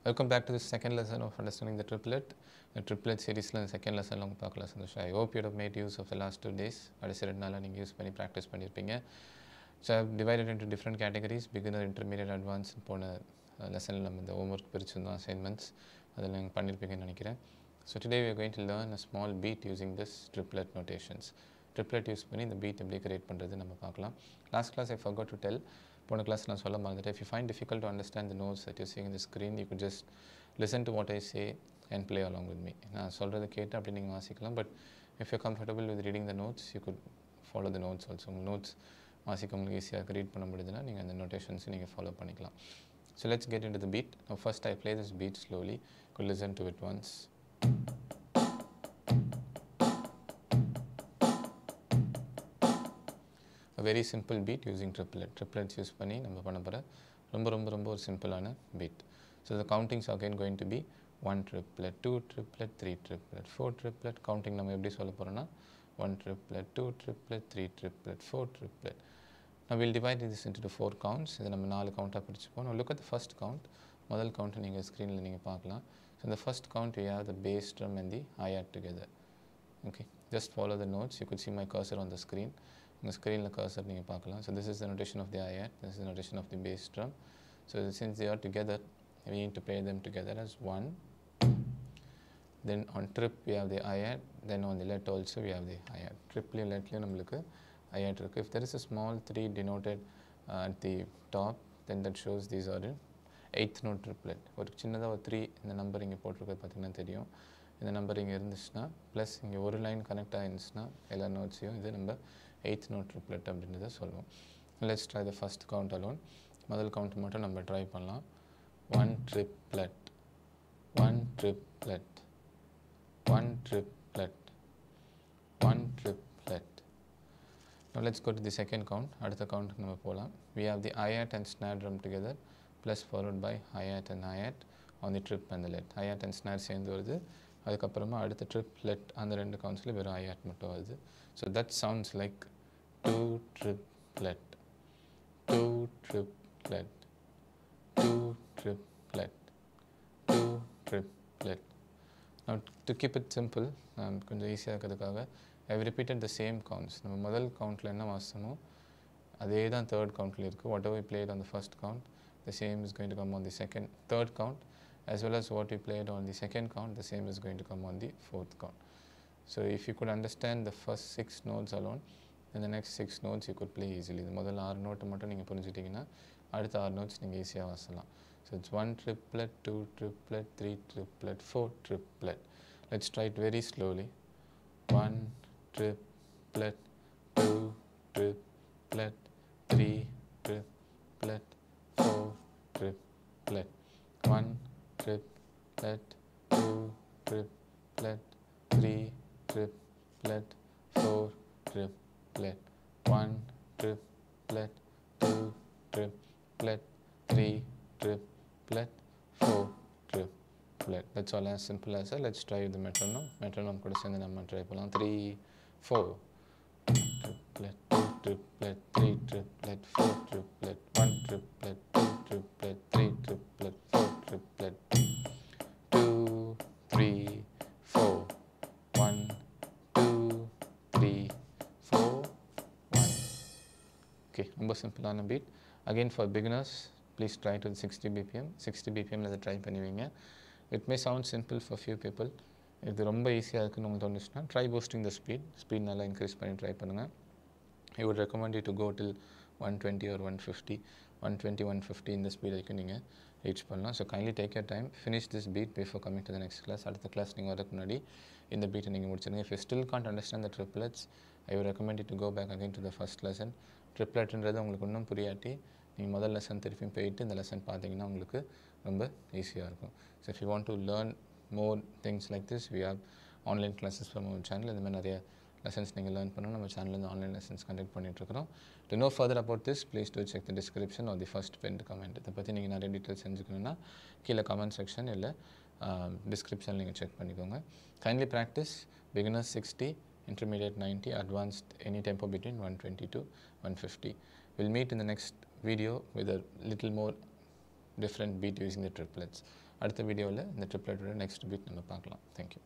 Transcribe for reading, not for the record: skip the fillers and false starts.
Welcome back to the second lesson of understanding the triplet series la second lesson la paakala Santosh. I hope you have made use of the last 2 days. Adisa rendu naala neenga use panni practice pannirpeenga. So I have divided into different categories: beginner, intermediate, advanced. Pona lesson la nama homework pirichirundha assignments adella neenga pannirpeenga nenikiren. So today we are going to learn a small beat using this triplet notations. Triplet use panni the beat eppadi create pandradhu nama paakalam. Last class I forgot to tell. போன class நான் சொல்ல மறந்துட்டேன். If you find difficult to understand the notes that you're seeing in the screen, you could just listen to what I say and play along with me. நான் சொல்கிறத கேட்டு அப்படி நீங்கள் வாசிக்கலாம். But if you're comfortable with reading the notes, you could follow the notes also. உங்கள் notes வாசிக்க உங்களுக்கு ஈஸியாக ரீட் பண்ண முடியுதுன்னா நீங்கள் அந்த நோட்டேஷன்ஸை நீங்கள் ஃபாலோ பண்ணிக்கலாம். So let's get into the beat. Now first I play this beat slowly. You could listen to it once. A very simple beat using triplets use பண்ணி நம்ம பண்ண போற ரொம்ப ஒரு சிம்பிளான beat. So the countings are again going to be 1 triplet, 2 triplet, 3 triplet, 4 triplet. Counting நம்ம எப்படி சொல்ல போறோம்னா 1 triplet, 2 triplet, 3 triplet, 4 triplet. Now we'll divide this into the 4 counts. இத நம்ம 4 கவுண்டா பிரிச்சுப்போம். Now look at the first count. முதல் count நீங்க ஸ்கிரீன்ல நீங்க பார்க்கலாம். So in the first count we have the bass drum and the hi-hat together. Okay, just follow the notes. You could see my cursor on the screen. The screen cursor நீங்க பார்க்கலாம். So this is the notation of the hi-hat, this is the notation of the bass drum. So since they are together, we need to play them together as 1. Then on trip we have the hi-hat, then on the let also we have the hi-hat. Triply letly நம்மளுக்கு hi-hat இருக்கு. If there is a small 3 denoted at the top, then that shows these are in 8th note triplet. ஒரு சின்னதா ஒரு 3 இந்த number இங்க போட்டுருக்கிறது பாத்தீங்கன்னா தெரியும். இந்த நம்பர் இங்க இருந்துச்சுனா ப்ளஸ் இங்க ஒரு லைன் கனெக்ட் ஆயிருந்துச்சுனா எல்லா நோட்ஸையும் இது நம்ம 8th note triplet அப்படின்றத சொல்லுவோம். Let's try the first count alone. முதல் கவுண்ட் மட்டும் நம்ம ட்ரை பண்ணலாம். 1 triplet, 1 triplet, 1 triplet, 1 triplet. Now let's go to the second count. அடுத்த கவுண்ட் நம்ம போலாம். We have the hi-hat and snare drum together plus followed by hi-hat and hi-hat on the trip and the let. Hi-hat and snare சேர்ந்து வருது. அதுக்கு அப்புறமா அடுத்த triplet அந்த ரெண்டு கவுண்ட்ஸ்ல வெறும் hi-hat மட்டும் வருது. So that sounds like 2 triplet, 2 triplet, 2 triplet, 2 triplet. Now to keep it simple, கொஞ்சம் ஈஸியாக இருக்கிறதுக்காக I have repeated the same counts. நம்ம முதல் கவுண்ட்ல என்ன வாசமோ அதே தான் தேர்ட் கவுண்ட்ல இருக்கு. Whatever we played on the first count, the same is going to come on the third count, as well as what we played on the second count, the same is going to come on the fourth count. So if you could understand the first 6 notes alone, then the next 6 notes you could play easily. The முதல்ல 6 note மட்டும் நீங்க புரிஞ்சிட்டீங்கன்னா அடுத்த 6 notes நீங்க ஈஸியா வாசிக்கலாம். So it's 1 triplet, 2 triplet, 3 triplet, 4 triplet. Let's try it very slowly. 1 triplet, 2 triplet, 3 triplet, 4 triplet. 1 triplet, 2 triplet, 3 triplet, 4 triplet. 1 triplet, 2 triplet, 3 triplet, 4 triplet. That's all as simple as that. Let's try with the metronome. Metronome கூட சேர்ந்து நம்ம try பண்ணலாம். 3 4 triplet, 2 triplet, 3 triplet, 4 triplet, 1 triplet, 2 triplet, 3 triplet, 4 triplet, 2 3 4 1 2 3 4 1. Okay, ரொம்ப சிம்பிளான beat. Again for beginners, please try to 60 bpm. 60 bpm ல try பண்ணுவீங்க. It may sound simple for few people. இது ரொம்ப ஈஸியாக இருக்குன்னு உங்களுக்கு தோணுச்சுன்னா try boosting the speed நல்லா இன்க்ரீஸ் பண்ணி ட்ரை பண்ணுங்க. I would recommend you to go till 120 or 150, 120 150 இந்த ஸ்பீட் வரைக்கும் நீங்கள் ரீச் பண்ணலாம். So kindly take your time, finish this bit before coming to the next class. அடுத்த கிளாஸ் நீங்கள் வரதுக்கு முன்னாடி இந்த பீட்டை நீங்கள் முடிச்சிருங்க. If you still can't understand the triplets, I would recommend you to go back again to the first lesson. ட்ரிப்ளெட்ன்றது உங்களுக்கு இன்னும் புரியாட்டி நீங்கள் முதல் லெசன் திருப்பியும் போயிட்டு இந்த லெசன் பார்த்தீங்கன்னா உங்களுக்கு ரொம்ப ஈஸியாக இருக்கும். So if you want to learn more things like this, we have online classes from our channel. இந்த மாதிரி நிறைய லெசன்ஸ் நீங்கள் லேர்ன் பண்ணணும். நம்ம சேனலில் ஆன்லைன் லெசன்ஸ் கண்டக்ட் பண்ணிட்டுருக்கிறோம். To know further about this, please do check the description or the first pinned comment. இதை பற்றி நீங்கள் நிறைய டீட்டெயில்ஸ் தெரிஞ்சுக்கணுன்னா கீழே கமெண்ட் செக்ஷன் இல்லை டிஸ்கிரிப்ஷன் நீங்கள் செக் பண்ணிக்கோங்க. Kindly practice. Beginners 60, intermediate 90, advanced any tempo between 120 to 150. We'll meet in the next video with a little more different beat using the triplets. அடுத்த வீடியோவில் இந்த ட்ரிப்ளெட்டோட நெக்ஸ்ட் பீட் நம்ம பார்க்கலாம். தேங்க்யூ.